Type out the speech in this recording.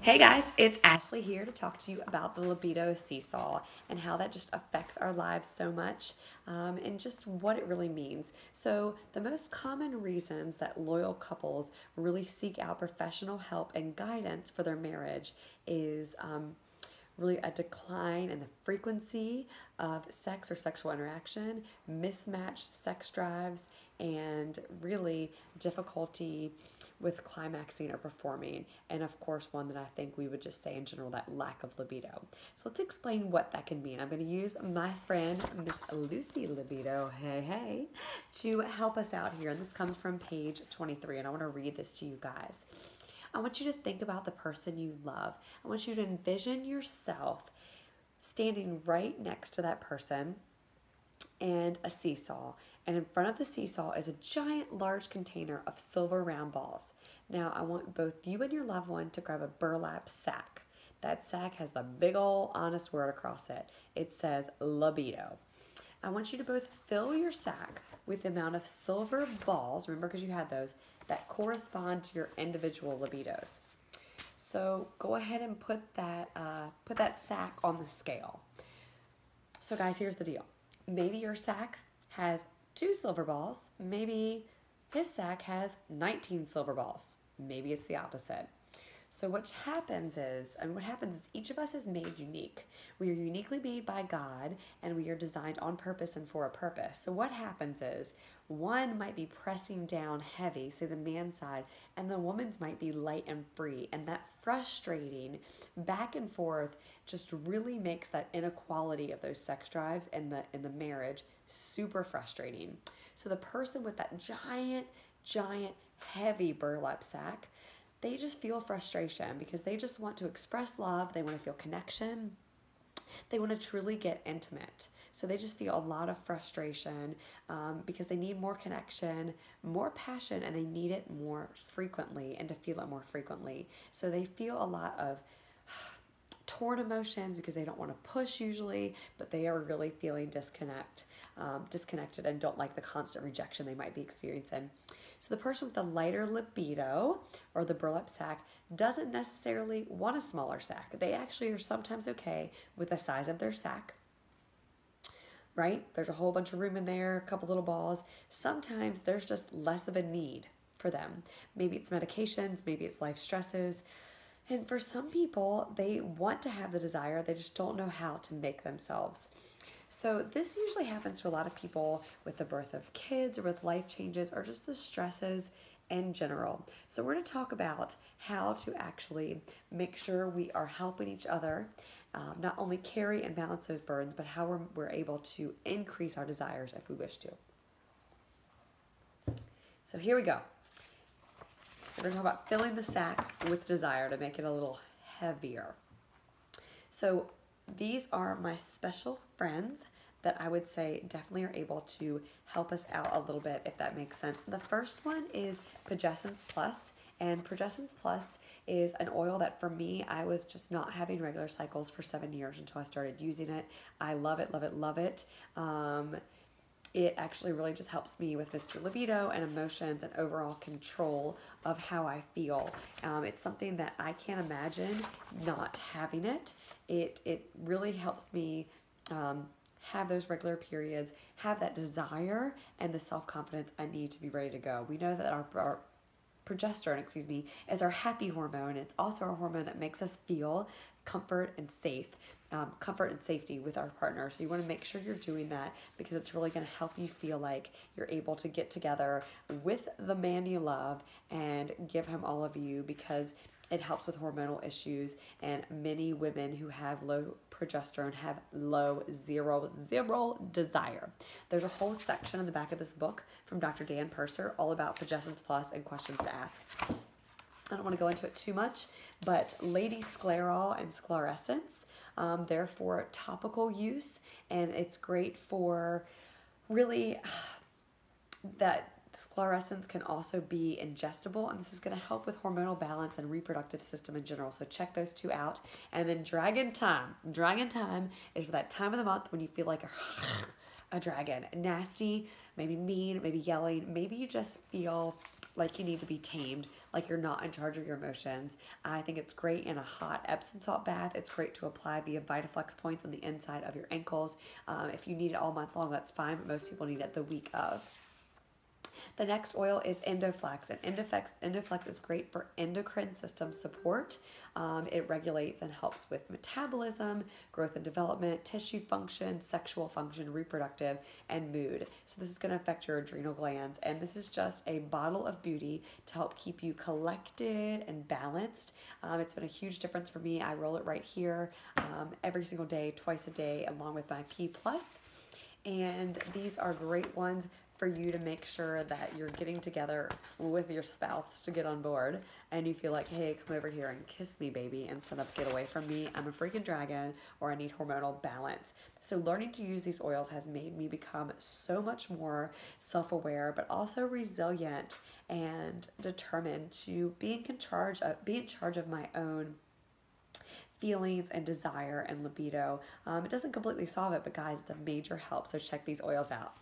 Hey guys, it's Ashley here to talk to you about the libido seesaw and how that just affects our lives so much and just what it really means. So, the most common reasons that loyal couples really seek out professional help and guidance for their marriage is really a decline in the frequency of sex or sexual interaction, mismatched sex drives, and really difficulty with climaxing or performing. And of course, one that I think we would just say in general, that lack of libido. So let's explain what that can mean. I'm going to use my friend, Miss Lucy Libido, hey, to help us out here. And this comes from page 23, and I want to read this to you guys. I want you to think about the person you love. I want you to envision yourself standing right next to that person and a seesaw. And in front of the seesaw is a giant large container of silver round balls. Now, I want both you and your loved one to grab a burlap sack. That sack has the big old honest word across it. It says libido. I want you to both fill your sack with the amount of silver balls, remember because you had those, that correspond to your individual libidos. So go ahead and put that sack on the scale. So guys, here's the deal. Maybe your sack has 2 silver balls. Maybe his sack has 19 silver balls. Maybe it's the opposite. So what happens is each of us is made unique. We are uniquely made by God, and we are designed on purpose and for a purpose. So what happens is one might be pressing down heavy, say the man's side, and the woman's might be light and free. And that frustrating back and forth just really makes that inequality of those sex drives in the marriage super frustrating. So the person with that giant, heavy burlap sack, they just feel frustration because they just want to express love. They want to feel connection. They want to truly get intimate. So they just feel a lot of frustration because they need more connection, more passion, and they need it more frequently and to feel it more frequently. So they feel a lot of torn emotions because they don't want to push usually, but they are really feeling disconnected and don't like the constant rejection they might be experiencing. So the person with the lighter libido or the burlap sack doesn't necessarily want a smaller sack. They actually are sometimes okay with the size of their sack, right? There's a whole bunch of room in there, a couple little balls. Sometimes there's just less of a need for them. Maybe it's medications, maybe it's life stresses. And for some people, they want to have the desire, they just don't know how to make themselves. So this usually happens to a lot of people with the birth of kids or with life changes or just the stresses in general. So we're going to talk about how to actually make sure we are helping each other not only carry and balance those burdens, but how we're able to increase our desires if we wish to. So here we go. We're going to talk about filling the sack with desire to make it a little heavier. So these are my special friends that I would say definitely are able to help us out a little bit, if that makes sense. The first one is Progessence Plus, and Progessence Plus is an oil that for me, I was just not having regular cycles for 7 years until I started using it. I love it, love it, love it. It actually really just helps me with Mr. Libido and emotions and overall control of how I feel. It's something that I can't imagine not having it. It really helps me have those regular periods, have that desire and the self-confidence I need to be ready to go. We know that our progesterone, is our happy hormone. It's also a hormone that makes us feel comfort and safety with our partner. So you want to make sure you're doing that because it's really going to help you feel like you're able to get together with the man you love and give him all of you, because it helps with hormonal issues, and many women who have low progesterone have zero desire. There's a whole section in the back of this book from Dr. Dan Purser all about Progessence Plus and questions to ask. I don't want to go into it too much, but Lady Sclerol and Sclerescence, they're for topical use, and it's great for really that Sclerescence can also be ingestible, and this is going to help with hormonal balance and reproductive system in general. So check those two out. And then Dragon Time. Dragon Time is for that time of the month when you feel like a dragon. Nasty, maybe mean, maybe yelling. Maybe you just feel like you need to be tamed, like you're not in charge of your emotions. I think it's great in a hot Epsom salt bath. It's great to apply via VitaFlex points on the inside of your ankles. If you need it all month long, that's fine, but most people need it the week of. The next oil is Endoflex, and Endoflex is great for endocrine system support. It regulates and helps with metabolism, growth and development, tissue function, sexual function, reproductive, and mood. So this is going to affect your adrenal glands, and this is just a bottle of beauty to help keep you collected and balanced. It's been a huge difference for me. I roll it right here every single day, twice a day, along with my P+. And these are great ones for you to make sure that you're getting together with your spouse to get on board and you feel like, hey, come over here and kiss me, baby, instead of get away from me, I'm a freaking dragon, or I need hormonal balance. So learning to use these oils has made me become so much more self-aware, but also resilient and determined to be in charge of my own feelings and desire and libido. It doesn't completely solve it, but guys, it's a major help. So check these oils out.